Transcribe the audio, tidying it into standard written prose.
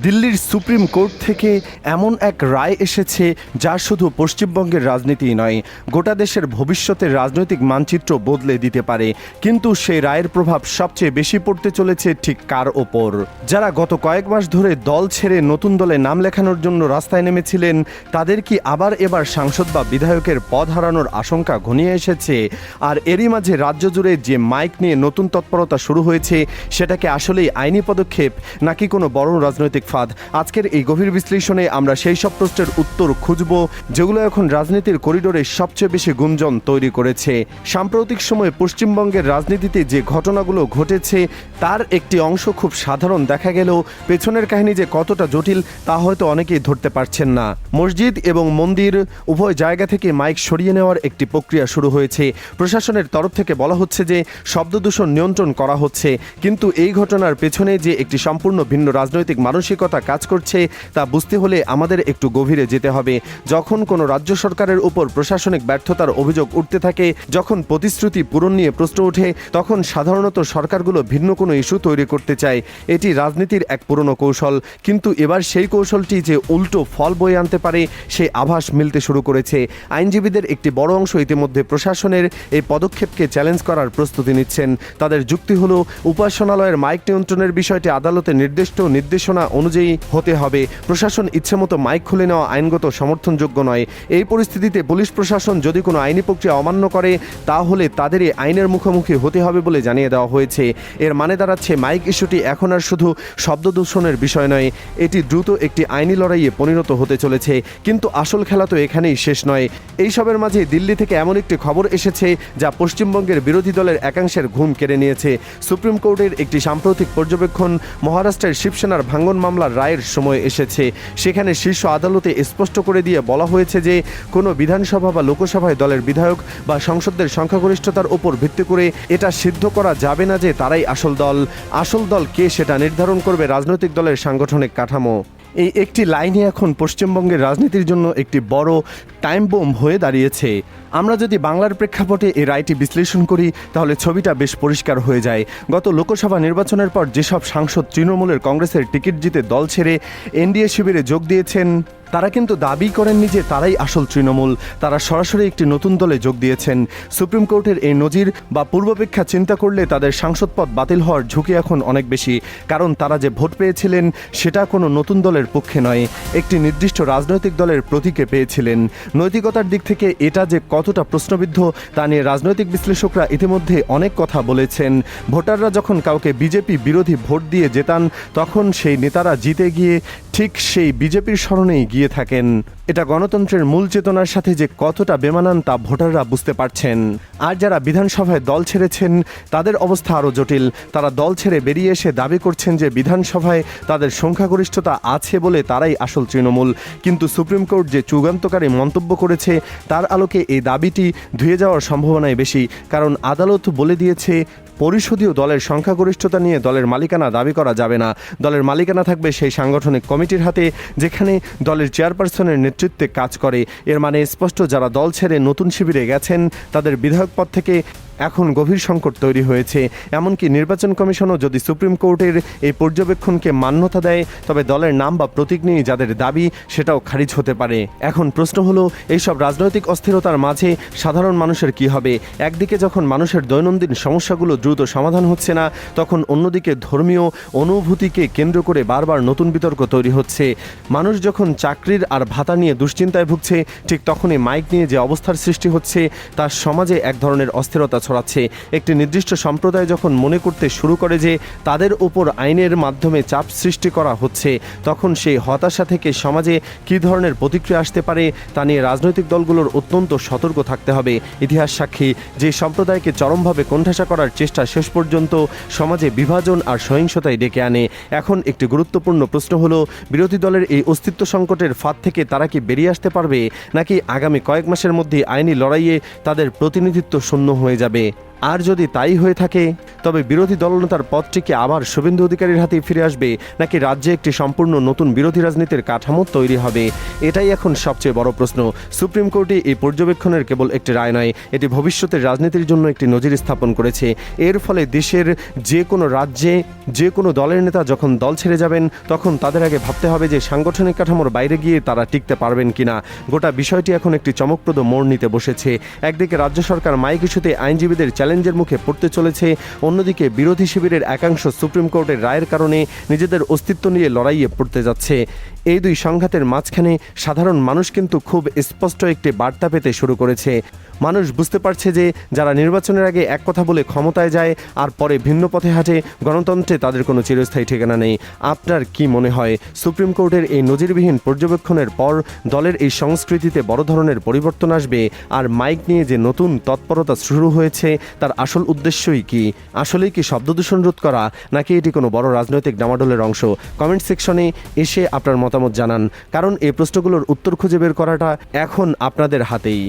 দিল্লির supreme court থেকে এমন এক রায় এসেছে যা শুধু পশ্চিমবঙ্গের রাজনীতিই নয়, গোটা দেশের ভবিষ্যতের রাজনৈতিক মানচিত্র বদলে দিতে পারে। কিন্তু সেই রায়ের প্রভাব সবচেয়ে বেশি পড়তে চলেছে ঠিক কার ওপর? যারা গত কয়েক মাস ধরে দল ছেড়ে নতুন দলে নাম লেখানোর জন্য রাস্তায় নেমেছিলেন, তাদের কি আবার এবার সাংসদ বা বিধায়কের পদ হারানোর আশঙ্কা ঘনিয়ে এসেছে? আর এরই মাঝে রাজ্য জুড়ে যে মাইক নিয়ে নতুন তৎপরতা শুরু হয়েছে, সেটাকে আসলেই আইনি পদক্ষেপ নাকি কোনো বড় রাজনৈতিক ফাঁদ? আজকের এই গভীর বিশ্লেষণে আমরা সেই সব প্রশ্নের উত্তর খুঁজব যেগুলো এখন রাজনীতির করিডোরে সবচেয়ে বেশি গুঞ্জন তৈরি করেছে। সাম্প্রতিক সময়ে পশ্চিমবঙ্গের রাজনীতিতে যে ঘটনাগুলো ঘটেছে তার একটি অংশ খুব সাধারণ দেখা গেলেও পেছনের কাহিনী যে কতটা জটিল তা হয়তো অনেকেই ধরতে পারছেন না। মসজিদ এবং মন্দির উভয় জায়গা থেকে মাইক সরিয়ে নেওয়ার একটি প্রক্রিয়া শুরু হয়েছে। প্রশাসনের তরফ থেকে বলা হচ্ছে যে শব্দদূষণ নিয়ন্ত্রণ করা হচ্ছে, কিন্তু এই ঘটনার পেছনে যে একটি সম্পূর্ণ ভিন্ন রাজনৈতিক মানসিকতা কাজ করছে তা বুঝতে হলে আমাদের একটু গভীরে যেতে হবে। যখন কোনো রাজ্য সরকারের উপর প্রশাসনিক ব্যর্থতার অভিযোগ উঠতে থাকে, যখন প্রতিশ্রুতি পূরণ নিয়ে প্রশ্ন ওঠে, তখন সাধারণত সরকারগুলো ভিন্ন কোনো ইস্যু তৈরি করতে চায়। এটি রাজনীতির এক পুরনো কৌশল, কিন্তু এবার সেই কৌশলটি যে উল্টো ফল বয়ে আনতে পারে সেই আভাস মিলতে শুরু করেছে। আইনজীবীদের একটি বড় অংশ ইতিমধ্যে প্রশাসনের এই পদক্ষেপকে চ্যালেঞ্জ করার প্রস্তুতি নিচ্ছেন। তাদের যুক্তি হলো, উপাসনালয়ের মাইক নিয়ন্ত্রণের বিষয়টি আদালতে নির্দিষ্ট নির্দেশনা অনুযায়ী হতে হবে। প্রশাসন ইচ্ছেমতো মাইক খুলে নেওয়া আইনগত সমর্থনযোগ্য নয়। এই পরিস্থিতিতে পুলিশ প্রশাসন যদি কোনো আইনি প্রক্রিয়া অমান্য করে, তাহলে তাদেরই আইনের মুখোমুখি হতে হবে বলে জানিয়ে দেওয়া হয়েছে। এর মানে দাঁড়াচ্ছে মাইক ইস্যুটি এখন আর শুধু শব্দ দূষণের বিষয় নয়, এটি দ্রুত একটি আইনি লড়াইয়ে পরিণত হতে চলেছে। কিন্তু আসল খেলা তো এখানেই শেষ নয়। এইসবের মাঝে দিল্লি থেকে এমন একটি খবর এসেছে যা পশ্চিমবঙ্গের বিরোধী দলের একাংশের ঘুম কেড়ে নিয়েছে। সুপ্রিম কোর্টের একটি সাম্প্রতিক পর্যবেক্ষণ মহারাষ্ট্রের শিবসেনার ভাঙ্গন মামলার রায়ের সময় এসেছে। সেখানে শীর্ষ আদালতে স্পষ্ট করে দিয়ে বলা হয়েছে যে কোনো বিধানসভা বা লোকসভায় দলের বিধায়ক বা সংসদের সংখ্যাগরিষ্ঠতার উপর ভিত্তি করে এটা সিদ্ধ করা যাবে না যে তারাই আসল দল। আসল দল কে সেটা নির্ধারণ করবে রাজনৈতিক দলের সাংগঠনিক কাঠামো। এই একটি লাইনই এখন পশ্চিমবঙ্গের রাজনীতির জন্য একটি বড় টাইম বোম হয়ে দাঁড়িয়েছে। আমরা যদি বাংলার প্রেক্ষাপটে এই রায়টি বিশ্লেষণ করি, তাহলে ছবিটা বেশ পরিষ্কার হয়ে যায়। গত লোকসভা নির্বাচনের পর যেসব সাংসদ তৃণমূলের কংগ্রেসের টিকিট জিতে দল ছেড়ে এনডিএ শিবিরে যোগ দিয়েছেন, তারা কিন্তু দাবি করেননি যে তারাই আসল তৃণমূল। তারা সরাসরি একটি নতুন দলে যোগ দিয়েছেন। সুপ্রিম কোর্টের এই নজির বা পূর্বাপেক্ষা চিন্তা করলে তাদের সাংসদ পদ বাতিল হওয়ার ঝুঁকি এখন অনেক বেশি, কারণ তারা যে ভোট পেয়েছিলেন সেটা কোনো নতুন দলের পক্ষে নয়, একটি নির্দিষ্ট রাজনৈতিক দলের প্রতীকে পেয়েছিলেন। নৈতিকতার দিক থেকে এটা যে কতটা প্রশ্নবিদ্ধ তা নিয়ে রাজনৈতিক বিশ্লেষকরা ইতিমধ্যে অনেক কথা বলেছেন। ভোটাররা যখন কাউকে বিজেপি বিরোধী ভোট দিয়ে জেতান, তখন সেই নেতারা জিতে গিয়ে ঠিক সেই বিজেপির শরণেই গিয়ে থাকেন। এটা গণতন্ত্রের মূল চেতনার সাথে যে কতটা বেমানান তা ভোটাররা বুঝতে পারছেন। আর যারা বিধানসভায় দল ছেড়েছেন তাদের অবস্থা আরও জটিল। তারা দল ছেড়ে বেরিয়ে এসে দাবি করছেন যে বিধানসভায় তাদের সংখ্যাগরিষ্ঠতা আছে বলে তারাই আসল তৃণমূল। কিন্তু সুপ্রিম কোর্ট যে যুগান্তকারী মন্তব্য করেছে তার আলোকে এই দাবিটি ধুয়ে যাওয়ার সম্ভাবনাই বেশি, কারণ আদালত বলে দিয়েছে পরিষদীয় দলের সংখ্যাগরিষ্ঠতা নিয়ে দলের মালিকানা দাবি করা যাবে না। দলের মালিকানা থাকবে সেই সাংগঠনিক কমিটির হাতে যেখানে দলের চেয়ারপারসনের নেতৃত্বে কাজ করে। এর মানে স্পষ্ট, যারা দল ছেড়ে নতুন শিবিরে গেছেন তাদের বিধায়ক পদ থেকে এখন গভীর সংকট তৈরি হয়েছে। এমনকি নির্বাচন কমিশনও যদি সুপ্রিম কোর্টের এই পর্যবেক্ষণকে মান্যতা দেয়, তবে দলের নাম বা প্রতীক নিয়ে যাদের দাবি সেটাও খারিজ হতে পারে। এখন প্রশ্ন হলো, এইসব রাজনৈতিক অস্থিরতার মাঝে সাধারণ মানুষের কি হবে? একদিকে যখন মানুষের দৈনন্দিন সমস্যাগুলো দ্রুত সমাধান হচ্ছে না, তখন অন্যদিকে ধর্মীয় অনুভূতিকে কেন্দ্র করে বারবার নতুন বিতর্ক তৈরি হচ্ছে। মানুষ যখন চাকরির আর ভাতা নিয়ে দুশ্চিন্তায় ভুগছে, ঠিক তখনই মাইক নিয়ে যে অবস্থার সৃষ্টি হচ্ছে তার সমাজে এক ধরনের অস্থিরতা ছড়াচ্ছে। একটি নির্দিষ্ট সম্প্রদায় যখন মনে করতে শুরু করে যে তাদের উপর আইনের মাধ্যমে চাপ সৃষ্টি করা হচ্ছে, তখন সেই হতাশা থেকে সমাজে কী ধরনের প্রতিক্রিয়া আসতে পারে তা নিয়ে রাজনৈতিক দলগুলোর অত্যন্ত সতর্ক থাকতে হবে। ইতিহাস সাক্ষী, যে সম্প্রদায়কে চরমভাবে কোণঠাসা করার চেষ্টা শেষ পর্যন্ত সমাজে বিভাজন আর সহিংসতায় ডেকে আনে। এখন একটি গুরুত্বপূর্ণ প্রশ্ন হলো, বিরোধী দলের এই অস্তিত্ব সংকটের ফাঁদ থেকে তারা কি বেরিয়ে আসতে পারবে, নাকি আগামী কয়েক মাসের মধ্যে আইনি লড়াইয়ে তাদের প্রতিনিধিত্ব শূন্য হয়ে যাবে? আর যদি তাই হয়ে থাকে তবে বিরোধী দলনেতার পদটি কি আবার শুভেন্দু অধিকারীর হাতেই ফিরে আসবে, নাকি রাজ্যে একটি সম্পূর্ণ নতুন বিরোধী রাজনীতির কাঠামো তৈরি হবে? এটাই এখন সবচেয়ে বড় প্রশ্ন। সুপ্রিম কোর্টে এই পর্যবেক্ষণের কেবল একটি রায় নয়, এটি ভবিষ্যতের রাজনীতির জন্য একটি নজির স্থাপন করেছে। এর ফলে দেশের যে কোনো রাজ্যে যে কোনো দলের নেতা যখন দল ছেড়ে যাবেন তখন তাদের আগে ভাবতে হবে যে সাংগঠনিক কাঠামোর বাইরে গিয়ে তারা টিকতে পারবেন কিনা। গোটা বিষয়টি এখন একটি চমকপ্রদ মোড় নিতে বসেছে। একদিকে রাজ্য সরকার মাইক ইস্যুতে আইনজীবীদের চ্যালেঞ্জের মুখে পড়তে চলেছে, অন্যদিকে বিরোধী শিবিরের একাংশ সুপ্রিম কোর্টের রায়ের কারণে নিজেদের অস্তিত্ব নিয়ে লড়াইয়ে পড়তে যাচ্ছে। এই দুই সংঘাতের মাঝখানে সাধারণ মানুষ কিন্তু খুব স্পষ্ট একটি বার্তা পেতে শুরু করেছে। মানুষ বুঝতে পারছে যে যারা নির্বাচনের আগে এক কথা বলে ক্ষমতায় যায় আর পরে ভিন্ন পথে হাঁটে, গণতন্ত্রে তাদের কোনো চিরস্থায়ী ঠিকানা নেই। আপনার কি মনে হয় সুপ্রিম কোর্টের এই নজিরবিহীন পর্যবেক্ষণের পর দলের এই সংস্কৃতিতে বড় ধরনের পরিবর্তন আসবে? আর মাইক নিয়ে যে নতুন তৎপরতা শুরু হয়েছে তার আসল উদ্দেশ্যই কি? আসলেই কি শব্দদূষণ রোধ করা, নাকি এটি কোনো বড় রাজনৈতিক ডামাডোলের অংশ? কমেন্ট সেকশনে এসে আপনার মতামত জানান, কারণ এই প্রশ্নগুলোর উত্তর খুঁজে বের করাটা এখন আপনাদের হাতেই।